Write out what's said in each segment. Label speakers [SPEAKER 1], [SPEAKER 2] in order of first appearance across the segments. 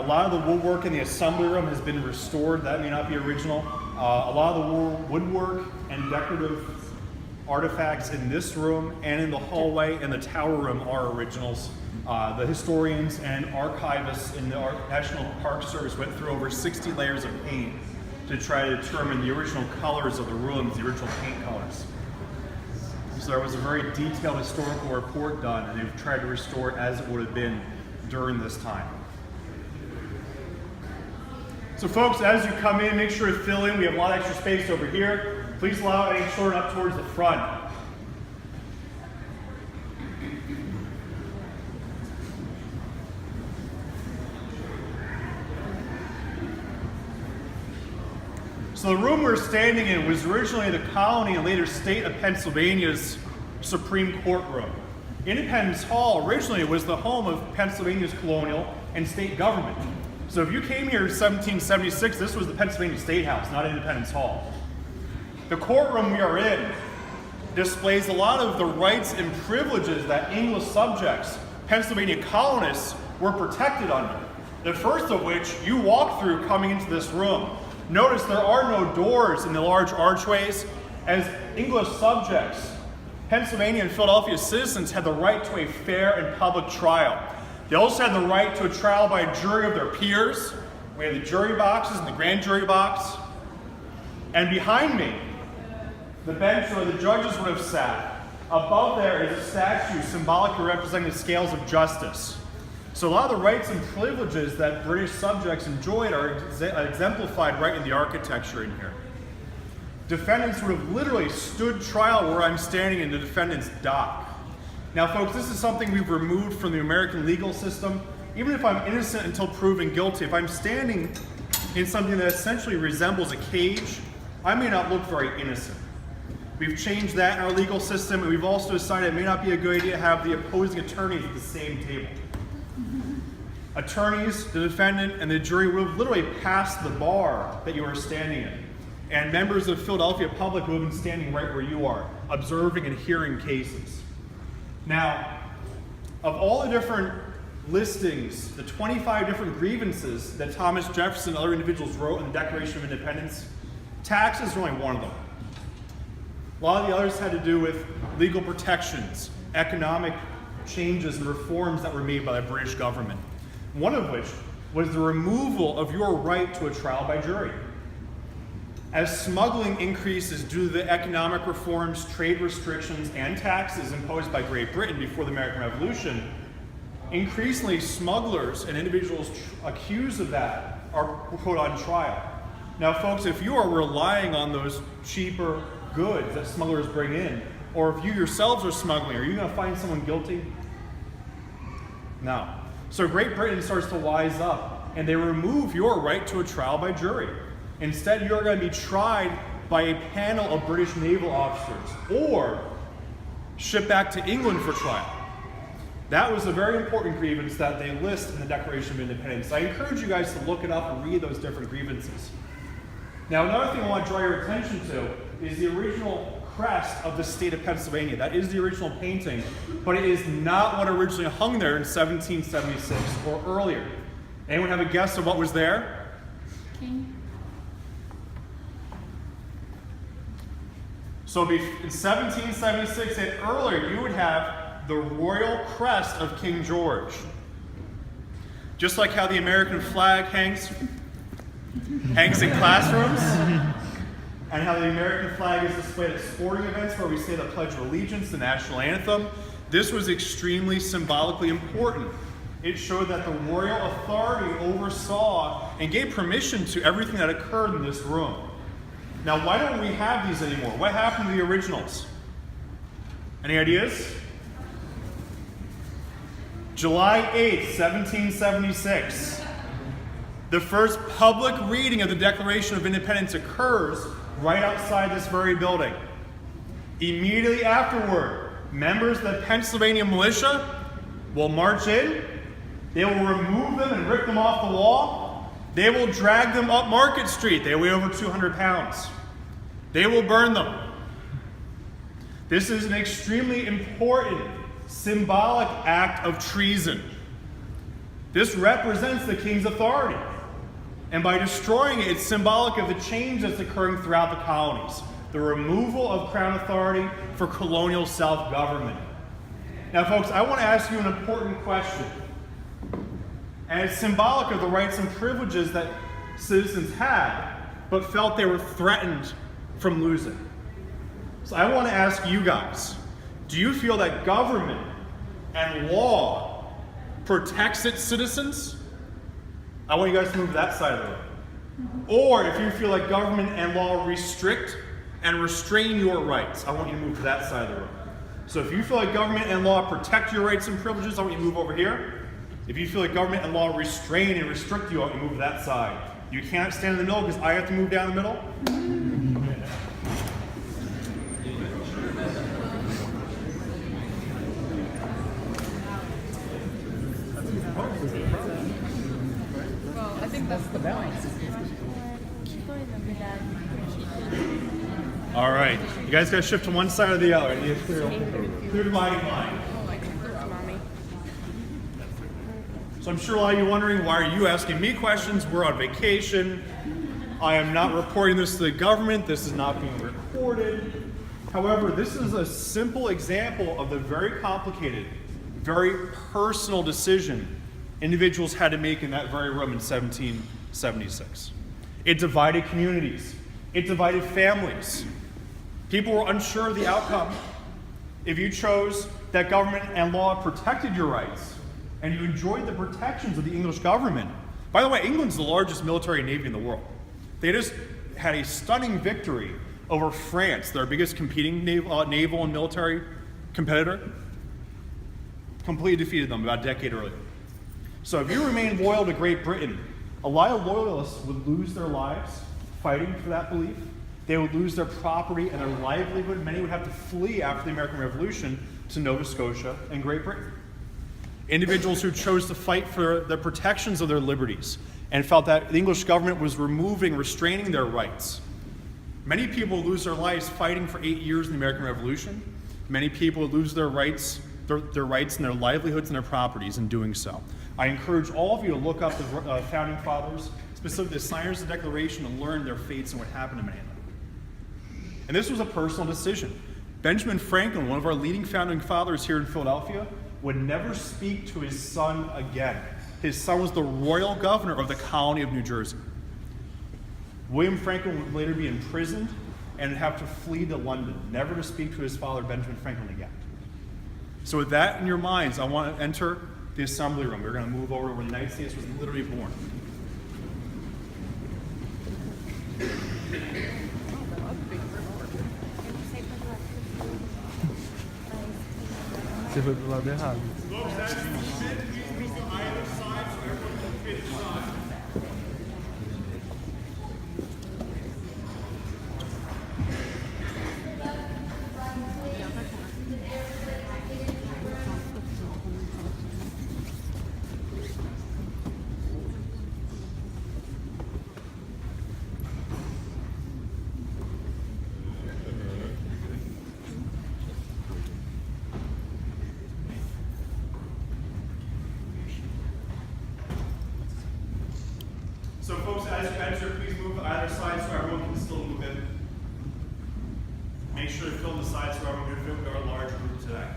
[SPEAKER 1] A lot of the woodwork in the assembly room has been restored. That may not be original. A lot of the woodwork and decorative artifacts in this room and in the hallway and the tower room are originals. The historians and archivists in the National Park Service went through over 60 layers of paint to try to determine the original colors of the rooms, the original paint colors. So there was a very detailed historical report done, and they've tried to restore it as it would have been during this time. So folks, as you come in, make sure to fill in. We have a lot of extra space over here. Please allow any children up towards the front. So the room we're standing in was originally the colony and later state of Pennsylvania's Supreme Court room. Independence Hall originally was the home of Pennsylvania's colonial and state government. So if you came here in 1776, this was the Pennsylvania State House, not Independence Hall. The courtroom we are in displays a lot of the rights and privileges that English subjects, Pennsylvania colonists, were protected under. The first of which you walk through coming into this room. Notice there are no doors in the large archways. As English subjects, Pennsylvania and Philadelphia citizens had the right to a fair and public trial. They also had the right to a trial by a jury of their peers. We have the jury boxes and the grand jury box. And behind me, the bench where the judges would have sat. Above there is a statue symbolically representing the scales of justice. So a lot of the rights and privileges that British subjects enjoyed are exemplified right in the architecture in here. Defendants would have literally stood trial where I'm standing in the defendant's dock. Now folks, this is something we've removed from the American legal system. Even if I'm innocent until proven guilty, if I'm standing in something that essentially resembles a cage, I may not look very innocent. We've changed that in our legal system, and we've also decided it may not be a good idea to have the opposing attorneys at the same table. Attorneys, the defendant, and the jury would have literally passed the bar that you are standing in. And members of the Philadelphia public would have been standing right where you are, observing and hearing cases. Now, of all the different listings, the 25 different grievances that Thomas Jefferson and other individuals wrote in the Declaration of Independence, taxes are only one of them. A lot of the others had to do with legal protections, economic changes and reforms that were made by the British government. One of which was the removal of your right to a trial by jury. As smuggling increases due to the economic reforms, trade restrictions, and taxes imposed by Great Britain before the American Revolution, increasingly smugglers and individuals accused of that are put on trial. Now folks, if you are relying on those cheaper goods that smugglers bring in, or if you yourselves are smuggling, are you going to find someone guilty? No. So Great Britain starts to wise up, and they remove your right to a trial by jury. Instead, you're going to be tried by a panel of British naval officers, or shipped back to England for trial. That was a very important grievance that they list in the Declaration of Independence. I encourage you guys to look it up and read those different grievances. Now, another thing I want to draw your attention to is the original crest of the state of Pennsylvania. That is the original painting, but it is not what originally hung there in 1776 or earlier. Anyone have a guess of what was there?
[SPEAKER 2] King.
[SPEAKER 1] So in 1776 and earlier, you would have the royal crest of King George. Just like how the American flag hangs in classrooms, and how the American flag is displayed at sporting events where we say the Pledge of Allegiance, the national anthem. This was extremely symbolically important. It showed that the royal authority oversaw and gave permission to everything that occurred in this room. Now, why don't we have these anymore? What happened to the originals? Any ideas? July 8th, 1776. The first public reading of the Declaration of Independence occurs right outside this very building. Immediately afterward, members of the Pennsylvania militia will march in. They will remove them and rip them off the wall. They will drag them up Market Street. They weigh over 200 pounds. They will burn them. This is an extremely important symbolic act of treason. This represents the king's authority. And by destroying it, it's symbolic of the change that's occurring throughout the colonies. The removal of crown authority for colonial self-government. Now, folks, I want to ask you an important question. And it's symbolic of the rights and privileges that citizens had, but felt they were threatened from losing. So I want to ask you guys, do you feel that government and law protects its citizens? I want you guys to move to that side of the room. Or if you feel like government and law restrict and restrain your rights, I want you to move to that side of the room. So if you feel like government and law protect your rights and privileges, I want you to move over here. If you feel like government and law restrain and restrict you, I want you to move to that side. You can't stand in the middle because I have to move down the middle.
[SPEAKER 2] Well, I think that's the point.
[SPEAKER 1] All right, you guys got to shift to one side or the other. You need a clear dividing line. So I'm sure a lot of you are wondering, why are you asking me questions? We're on vacation. I am not reporting this to the government. This is not being recorded. However, this is a simple example of the very complicated, very personal decision individuals had to make in that very room in 1776. It divided communities. It divided families. People were unsure of the outcome. If you chose that government and law protected your rights, and you enjoyed the protections of the English government. By the way, England's the largest military navy in the world. They just had a stunning victory over France, their biggest competing naval and military competitor. Completely defeated them about a decade earlier. So if you remained loyal to Great Britain, a lot of loyalists would lose their lives fighting for that belief. They would lose their property and their livelihood. Many would have to flee after the American Revolution to Nova Scotia and Great Britain. Individuals who chose to fight for the protections of their liberties and felt that the English government was restraining their rights. Many people lose their lives fighting for 8 years in the American Revolution. Many people lose their rights and their livelihoods and their properties in doing so. I encourage all of you to look up the founding fathers, specifically the signers of the Declaration, and learn their fates and what happened to many of them. And this was a personal decision. Benjamin Franklin, one of our leading founding fathers here in Philadelphia, would never speak to his son again. His son was the royal governor of the colony of New Jersey. William Franklin would later be imprisoned and have to flee to London, never to speak to his father, Benjamin Franklin, again. So with that in your minds, I want to enter the assembly room. We're going to move over to where the United States was literally born.
[SPEAKER 3] Você foi pro lado errado.
[SPEAKER 1] Folks, as you sit, please move to either side so everyone can fit inside. So folks, as you enter, please move to either side so everyone can still move in. Make sure to fill the sides so everyone can fit with our large group today.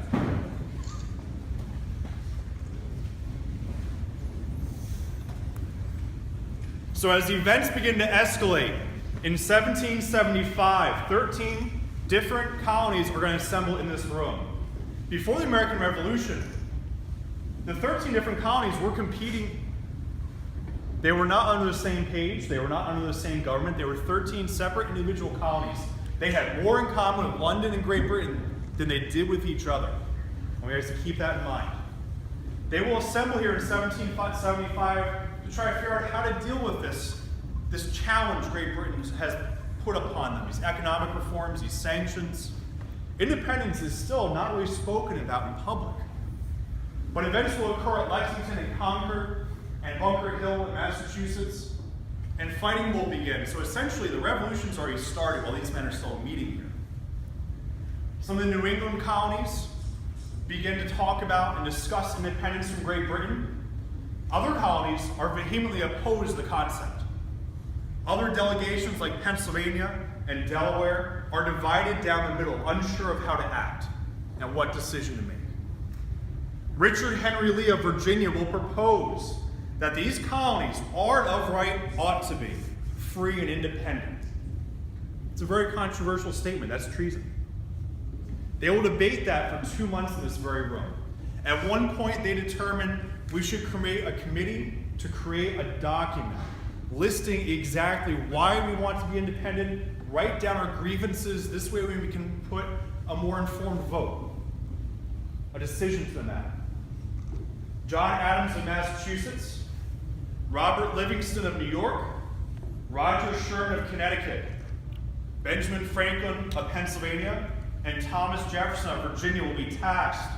[SPEAKER 1] So as the events begin to escalate, in 1775, 13 different colonies are going to assemble in this room. Before the American Revolution, the 13 different colonies were competing. They were not under the same page. They were not under the same government. They were 13 separate individual colonies. They had more in common with London and Great Britain than they did with each other. And we have to keep that in mind. They will assemble here in 1775 to try to figure out how to deal with this challenge Great Britain has put upon them, these economic reforms, these sanctions. Independence is still not really spoken about in public. But events will occur at Lexington and Concord and Bunker Hill in Massachusetts, and fighting will begin. So essentially, the revolution's already started while these men are still meeting here. Some of the New England colonies begin to talk about and discuss independence from Great Britain. Other colonies are vehemently opposed to the concept. Other delegations like Pennsylvania and Delaware are divided down the middle, unsure of how to act and what decision to make. Richard Henry Lee of Virginia will propose that these colonies are of right ought to be free and independent. It's a very controversial statement. That's treason. They will debate that for 2 months in this very room. At one point, they determined we should create a committee to create a document listing exactly why we want to be independent, write down our grievances. This way we can put a more informed vote, a decision to the matter. John Adams of Massachusetts, Robert Livingston of New York, Roger Sherman of Connecticut, Benjamin Franklin of Pennsylvania, and Thomas Jefferson of Virginia will be tasked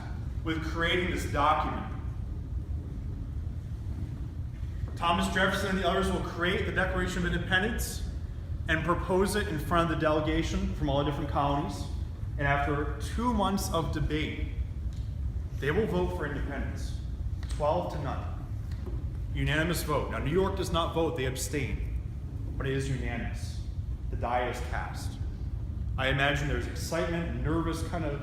[SPEAKER 1] with creating this document. Thomas Jefferson and the others will create the Declaration of Independence and propose it in front of the delegation from all the different colonies. And after 2 months of debate, they will vote for independence, 12-0. Unanimous vote. Now, New York does not vote, they abstain, but it is unanimous. The die is cast. I imagine there's excitement and nervous kind of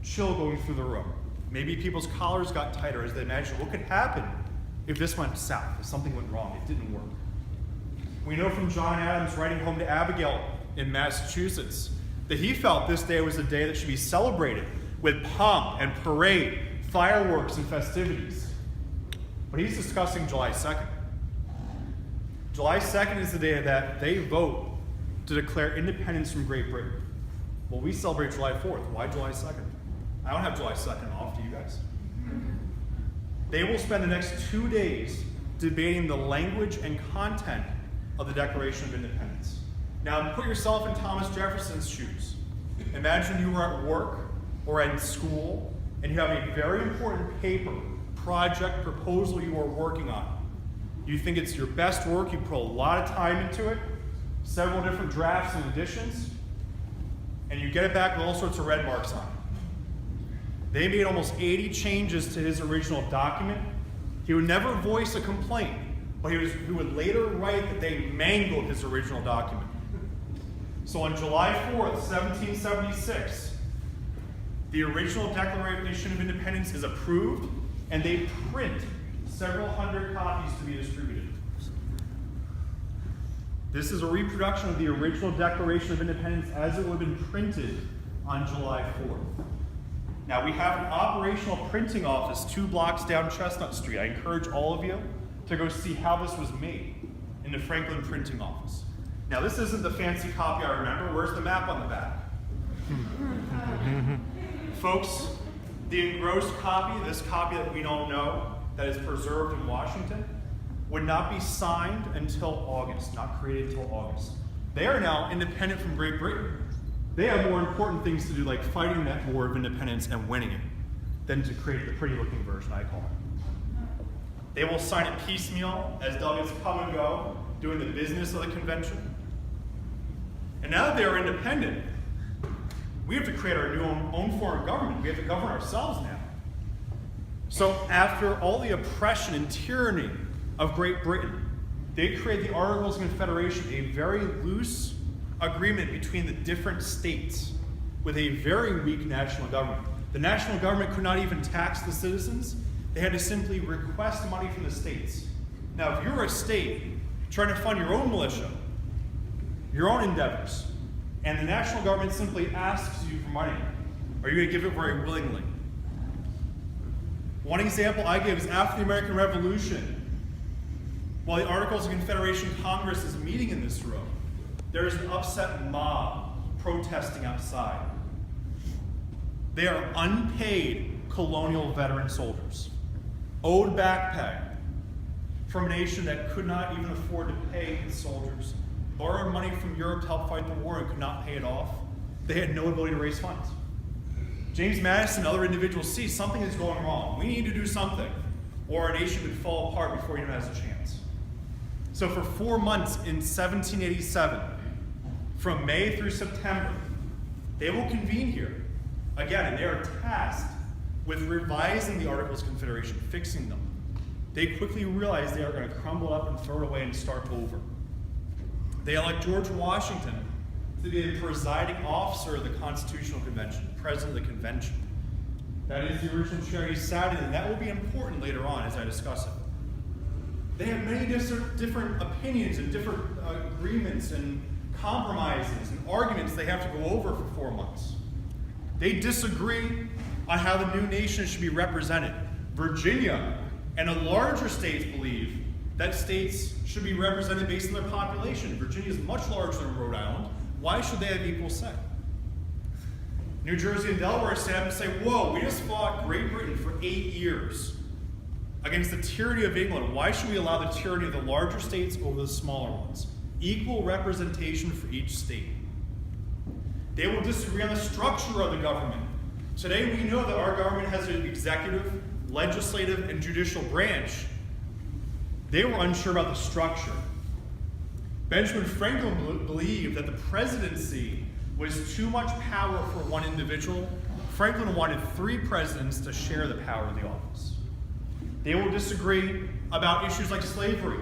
[SPEAKER 1] chill going through the room. Maybe people's collars got tighter as they imagined what could happen if this went south, if something went wrong, it didn't work. We know from John Adams writing home to Abigail in Massachusetts that he felt this day was a day that should be celebrated with pomp and parade, fireworks and festivities. But he's discussing July 2nd. July 2nd is the day that they vote to declare independence from Great Britain. Well, we celebrate July 4th. Why July 2nd? I don't have July 2nd off, do you guys? They will spend the next 2 days debating the language and content of the Declaration of Independence. Now, put yourself in Thomas Jefferson's shoes. Imagine you were at work or at school, and you have a very important paper, project, proposal you are working on. You think it's your best work, you put a lot of time into it, several different drafts and additions, and you get it back with all sorts of red marks on it. They made almost 80 changes to his original document. He would never voice a complaint, but he would later write that they mangled his original document. So on July 4th, 1776, the original Declaration of Independence is approved, and they print several hundred copies to be distributed. This is a reproduction of the original Declaration of Independence as it would have been printed on July 4th. Now, we have an operational printing office 2 blocks down Chestnut Street. I encourage all of you to go see how this was made in the Franklin printing office. Now, this isn't the fancy copy I remember. Where's the map on the back? Folks, the engrossed copy, this copy that we don't know, that is preserved in Washington, would not be signed until August, not created until August. They are now independent from Great Britain. They have more important things to do, like fighting that war of independence and winning it, than to create the pretty-looking version, I call it. They will sign it piecemeal as delegates come and go, doing the business of the convention. And now that they are independent, we have to create our new own form of government. We have to govern ourselves now. So after all the oppression and tyranny of Great Britain, they create the Articles of Confederation, a very loose agreement between the different states with a very weak national government. The national government could not even tax the citizens. They had to simply request money from the states. Now, if you're a state trying to fund your own militia, your own endeavors, and the national government simply asks you for money, are you going to give it very willingly? One example I give is after the American Revolution, while the Articles of Confederation Congress is meeting in this room, there is an upset mob protesting outside. They are unpaid colonial veteran soldiers, owed back pay from a nation that could not even afford to pay its soldiers, borrowed money from Europe to help fight the war and could not pay it off. They had no ability to raise funds. James Madison and other individuals see something is going wrong. We need to do something, or our nation could fall apart before it even has a chance. So for 4 months in 1787, from May through September, they will convene here. Again, and they are tasked with revising the Articles of Confederation, fixing them. they quickly realize they are going to crumble up and throw it away and start over. They elect George Washington to be the presiding officer of the Constitutional Convention, president of the convention. That is the original chair he sat in, and that will be important later on as I discuss it. They have many different opinions and different agreements and compromises and arguments they have to go over for 4 months. They disagree on how the new nation should be represented. Virginia and the larger states believe that states should be represented based on their population. Virginia is much larger than Rhode Island. Why should they have equal say? New Jersey and Delaware stand up and say, whoa, we just fought Great Britain for 8 years against the tyranny of England. Why should we allow the tyranny of the larger states over the smaller ones? Equal representation for each state. They will disagree on the structure of the government. Today we know that our government has an executive, legislative, and judicial branch. They were unsure about the structure. Benjamin Franklin believed that the presidency was too much power for one individual. Franklin wanted 3 presidents to share the power of the office. They will disagree about issues like slavery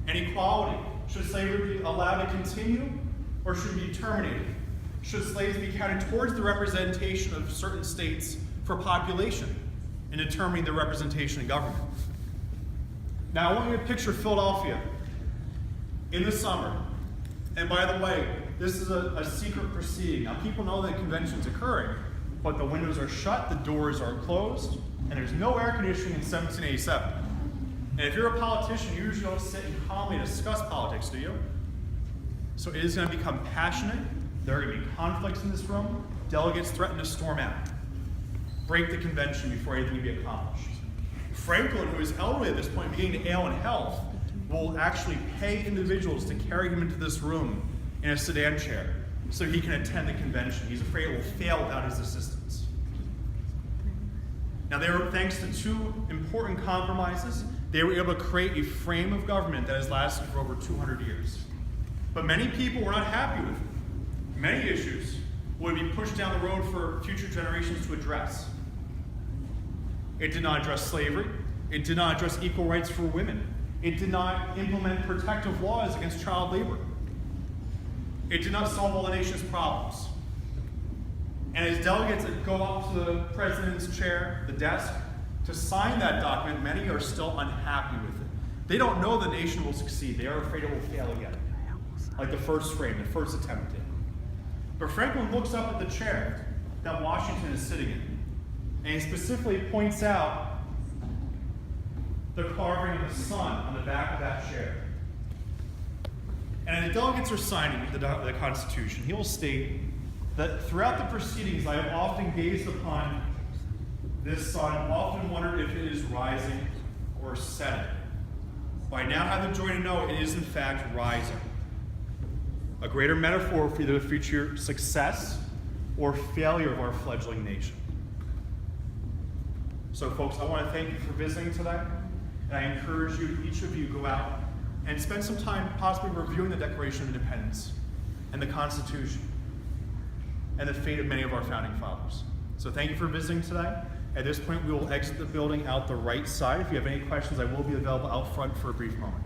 [SPEAKER 1] and equality. Should slavery be allowed to continue or should it be terminated? Should slaves be counted towards the representation of certain states for population in determining the representation in government? Now I want you to picture Philadelphia in the summer. And by the way, this is a secret proceeding. Now people know that the convention's occurring, but the windows are shut, the doors are closed, and there's no air conditioning in 1787. And if you're a politician, you usually don't sit and calmly discuss politics, do you? So it is going to become passionate. There are going to be conflicts in this room. Delegates threaten to storm out, break the convention before anything can be accomplished. Franklin, who is elderly at this point, beginning to ail in health, will actually pay individuals to carry him into this room in a sedan chair so he can attend the convention. He's afraid it will fail without his assistance. Now, thanks to 2 important compromises, they were able to create a frame of government that has lasted for over 200 years. But many people were not happy with it. Many issues would be pushed down the road for future generations to address. It did not address slavery. It did not address equal rights for women. It did not implement protective laws against child labor. It did not solve all the nation's problems. And as delegates that go up to the president's chair, the desk, to sign that document, many are still unhappy with it. They don't know the nation will succeed. They are afraid it will fail again, like the first frame, the first attempt did. But Franklin looks up at the chair that Washington is sitting in, and he specifically points out the carving of the sun on the back of that chair. And the delegates are signing the Constitution. He will state that throughout the proceedings, I have often gazed upon this sun, often wondered if it is rising or setting. But I now have the joy to know it is in fact rising. A greater metaphor for either the future success or failure of our fledgling nation. So folks, I want to thank you for visiting today. And I encourage you, each of you, go out and spend some time possibly reviewing the Declaration of Independence and the Constitution and the fate of many of our founding fathers. So thank you for visiting today. At this point, we will exit the building out the right side. If you have any questions, I will be available out front for a brief moment.